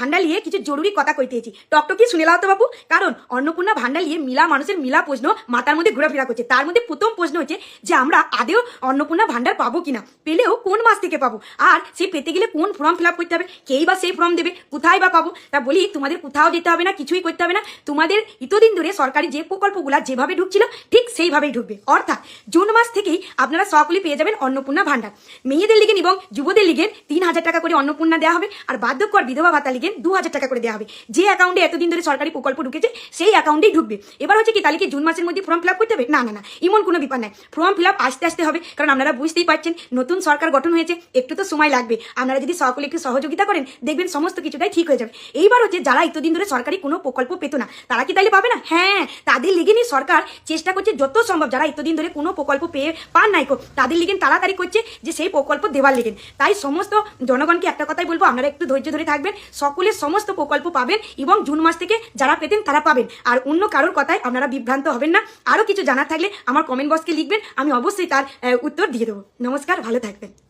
ভান্ডার নিয়ে কিছু জরুরি কথা কইতেছি, টকটকি শুনে লাও তো বাবু। কারণ অন্নপূর্ণা ভান্ডার নিয়ে মিলা মানুষের মিলা প্রশ্ন মাথার মধ্যে ঘোরাফেরা করছে। তার মধ্যে প্রথম প্রশ্ন হচ্ছে যে আমরা আদেও অন্নপূর্ণা ভান্ডার পাবো কিনা, পেলেও কোন মাস থেকে পাবো, আর সেই পেতে গেলে কোন ফর্ম ফিল আপ করতে হবে, কেই বা সেই ফর্ম দেবে, কোথায় বা পাবো। তা বলি তোমাদের কোথাও যেতে হবে না, কিছুই করতে হবে না। তোমাদের এতদিন ধরে সরকারি যে প্রকল্পগুলো যেভাবে ঢুকছিল ঠিক সেইভাবেই ঢুকবে। অর্থাৎ জুন মাস থেকেই আপনারা সকলেই পেয়ে যাবেন অন্নপূর্ণা ভান্ডার। মেয়েদের লিগেন এবং যুবদের লিগেন 3,000 টাকা করে অন্নপূর্ণা দেওয়া হবে, আর বার্ধক্য আর বিধবা ভাতা লিগেন 2,000 টাকা করে দেওয়া হবে। যে অ্যাকাউন্টে এতদিন ধরে সরকারি প্রকল্প ঢুকেছে সেই অ্যাকাউন্টেই ঢুকবে। এবার হচ্ছে কি, তাহলে কি জুন মাসের মধ্যে ফর্ম ফিল আপ করতে হবে? না না না, এমন কোনো ব্যাপার নাই। ফর্ম ফিল আপ আস্তে আস্তে হবে, কারণ আপনারা বুঝতেই পারছেন নতুন সরকার গঠন হয়েছে, একটু তো সময় লাগবে। আপনারা যদি সকলে একটু সহযোগিতা করেন দেখবেন সমস্ত কিছুটাই ঠিক হয়ে যাবে। এইবার হচ্ছে যারা এতদিন ধরে সরকারি কোনো প্রকল্প পেতো না তারা কি তাইলে পাবে না? হ্যাঁ, তাদের লিগেনই সরকার চেষ্টা করছে যত সম্ভব যারা এতদিন ধরে কোনো প্রকল্প পেয়ে পান নাই তাদের লিগেন তাড়াতাড়ি করছে যে সেই প্রকল্প দেওয়ার লিগেন। তাই সমস্ত জনগণকে একটা কথাই বলবো, আপনারা একটু ধৈর্য ধরে থাকবেন, সকলের সমস্ত প্রকল্প পাবেন এবং জুন মাস থেকে যারা পেতেন তারা পাবেন। আর অন্য কারোর কথায় আপনারা বিভ্রান্ত হবেন না। আরও কিছু জানার থাকলে আমার কমেন্ট বক্সকে লিখবেন, আমি অবশ্যই তার উত্তর দিয়ে দেবো। নমস্কার, ভালো থাকবেন।